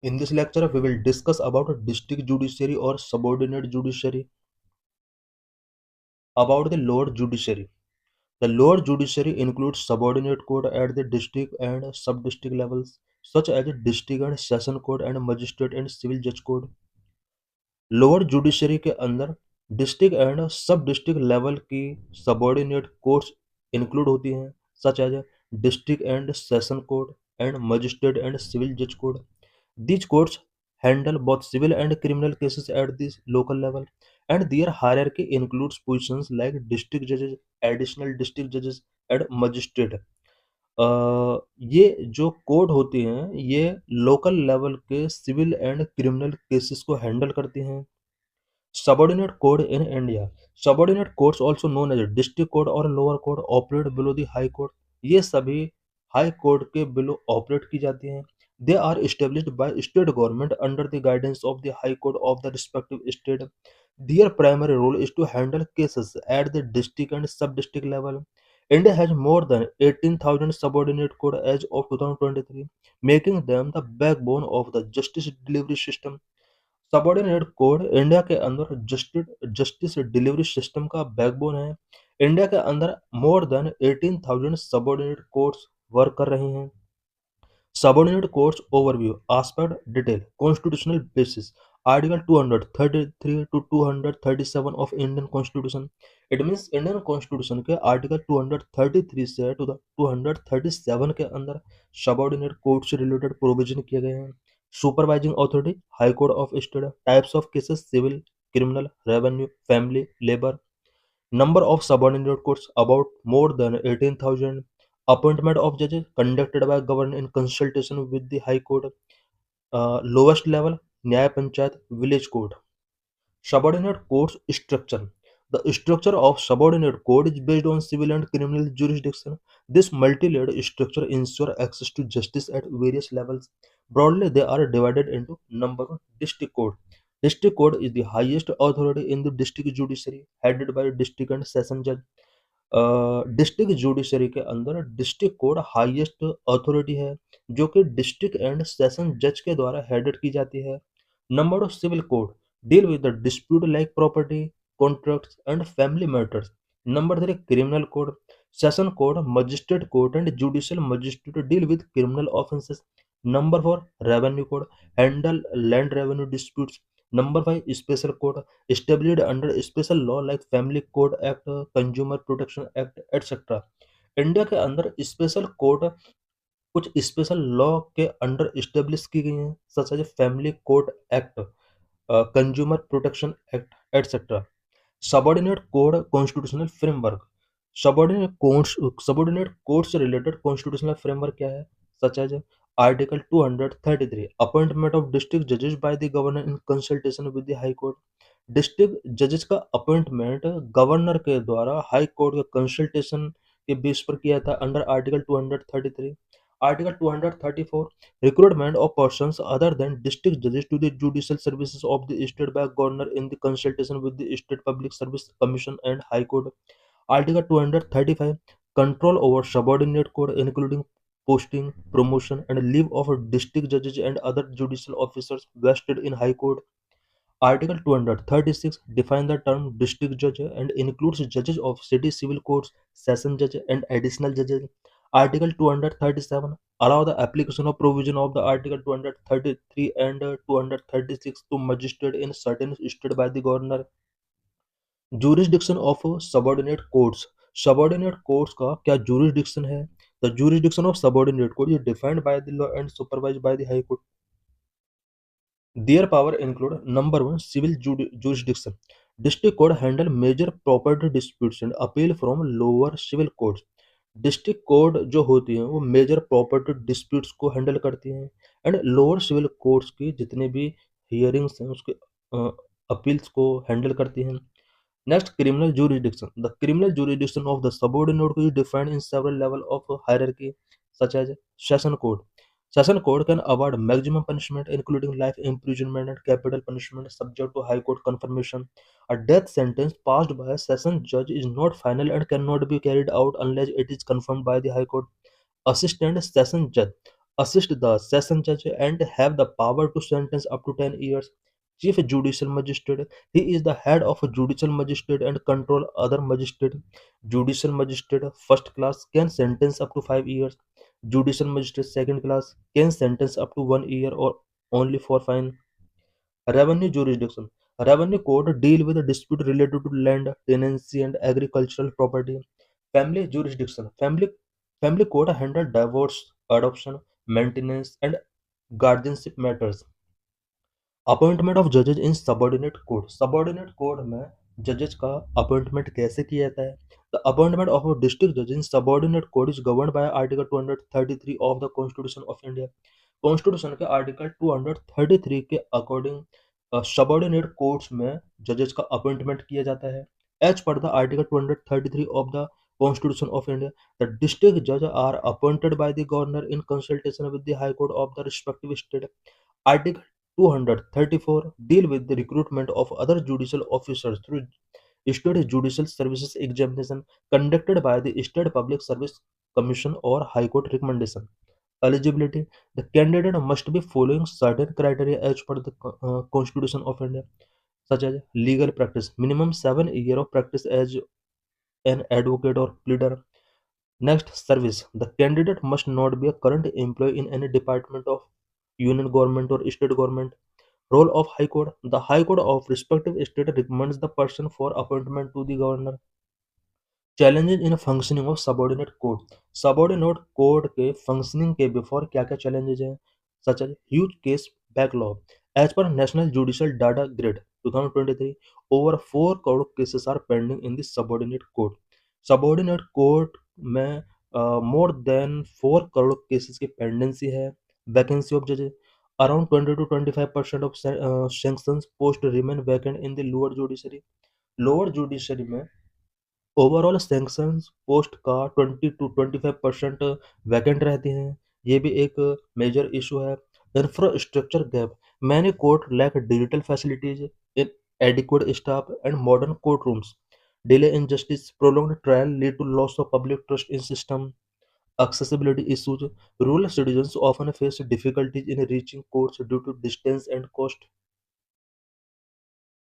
In this lecture, we will discuss about district judiciary or subordinate judiciary. About the lower judiciary. The lower judiciary includes subordinate court at the district and sub-district levels, such as district and session court and magistrate and civil judge court. Lower judiciary के अंदर district and sub district level की subordinate courts include होती हैं, such as district and session court and magistrate and civil जज court. These courts handle both civil and criminal cases at the local level, and their hierarchy includes positions like district judges, additional district judges, and magistrate. ये जो court होती हैं ये local level के civil and criminal cases को handle करती हैं. Subordinate court in India. Subordinate courts also known as district court or lower court operate below the high court. ये सभी हाई कोर्ट के बिलो ऑपरेट की जाती हैं. They are established by state government under the guidance of the high court of the respective state. Their primary role is to handle cases at the district and sub-district level. India has more than 18,000 subordinate court as of 2023, making them the backbone of the justice delivery system. Subordinate code India के अंदर justice delivery system का backbone है. India के अंदर more than 18,000 subordinate courts work कर रही हैं. Subordinate courts overview aspect detail constitutional basis article 233 to 237 of Indian constitution. It means Indian constitution के आर्टिकल 233 से टू द 237 के अंदर सबॉर्डिनेट कोर्ट से रिलेटेड प्रोविजन किए गए हैं. Supervising authority high court of state. Types of cases civil criminal revenue family labour. Number of subordinate courts about more than 18,000. Appointment of judges conducted by government in consultation with the High Court. Lowest level Nyaya Panchayat Village Court. Subordinate courts structure. The structure of subordinate court is based on civil and criminal jurisdiction. This multi-layered structure ensures access to justice at various levels. Broadly, they are divided into number one district court. District court is the highest authority in the district judiciary, headed by district and session judge. District judiciary के अंदर district court highest authority है जो कि district and session जज के द्वारा headed की जाती है. Number of civil court deal with the dispute like property, contracts, and family matters. Number three, criminal code. Session court, magistrate court, and judicial magistrate deal with criminal offences. Number four, revenue code. Handle land revenue disputes. Number five, special court. Established under special law like Family Code Act, Consumer Protection Act, etc. India के अंदर special court कुछ special law के under establish की गई हैं, such as family court act, consumer protection act etcetera. Subordinate code constitutional framework. Subordinate code से related constitutional framework क्या है, such as article 233 appointment of district जजेस bye the governor in consultation with the high court. District जजेस का appointment governor के द्वारा high court के consultation के बेस पर किया था under article 233. Article 234 recruitment of persons other than district judges to the judicial services of the state by governor in the consultation with the state public service commission and high court. Article 235 control over subordinate court including posting, promotion, and leave of district judges and other judicial officers vested in high court. Article 236 define the term district judge and includes judges of city civil courts, session judge, and additional judges. Article 237 allow the application of provision of the Article 233 and 236 to magistrate in certain state by the governor. Jurisdiction of subordinate courts. Subordinate courts का क्या jurisdiction है? The jurisdiction of subordinate court is defined by the law and supervised by the High Court. Their power include number one civil jurisdiction. District court handle major property disputes and appeal from lower civil courts. District court जो होती हैं वो major property disputes को handle करती हैं and lower civil courts की जितने भी हियरिंग्स हैं उसके अपील्स को हैंडल करती हैं. Next, criminal jurisdiction. The criminal jurisdiction of the subordinate court is defined in several levels of hierarchy, such as session court. Session court can award maximum punishment, including life imprisonment and capital punishment, subject to high court confirmation. A death sentence passed by a session judge is not final and cannot be carried out unless it is confirmed by the high court. Assistant session judge. assist the session judge and have the power to sentence up to 10 years. Chief Judicial Magistrate, he is the head of a judicial magistrate and control other magistrate. Judicial Magistrate first class can sentence up to 5 years. Judicial Magistrate second class can sentence up to 1 year or only for fine. Revenue jurisdiction. Revenue court deal with a dispute related to land, tenancy, and agricultural property. Family jurisdiction. Family court handle divorce, adoption, maintenance, and guardianship matters. Appointment of जजेज in subordinate court में जजेस का appointment कैसे किया जाता है? The appointment of a district जज in subordinate court is governed by article 233 of the constitution of India. Constitution के आर्टिकल 233 के अकॉर्डिंग सबॉर्डिनेट कोर्ट्स में जजेस का अपॉइंटमेंट किया जाता है। As per the article 233 of the constitution of India, the district जज are appointed by the governor in consultation with the high court of the respective state. Article 234 deal with the recruitment of other judicial officers through state judicial services examination conducted by the State Public Service Commission or High Court recommendation. Eligibility: the candidate must be following certain criteria as per the Constitution of India, such as legal practice, minimum 7 years of practice as an advocate or pleader. Next, service: the candidate must not be a current employee in any department of union government or state government. Role of High Court: the High Court of respective state recommends the person for appointment to the governor. Challenges in functioning of subordinate court. Subordinate court के functioning के before क्या क्या challenges हैं? Such as huge case backlog. As per National Judicial Data Grid 2023, over 4 crore cases are pending in the subordinate court. Subordinate court में more than 4 crore cases की pendency है. Vacancy of judges: around 20 to 25% of sanctions post remain vacant in the lower judiciary. Lower judiciary में overall sanctions post का 20 to 25% vacant रहती हैं। ये भी एक मेजर इशू है। Infrastructure gap: many court lack digital facilities, inadequate staff and modern court rooms. Delay in justice: prolonged trial lead to loss of public trust in system. Accessibility issues: rural citizens often face difficulties in reaching courts due to distance and cost.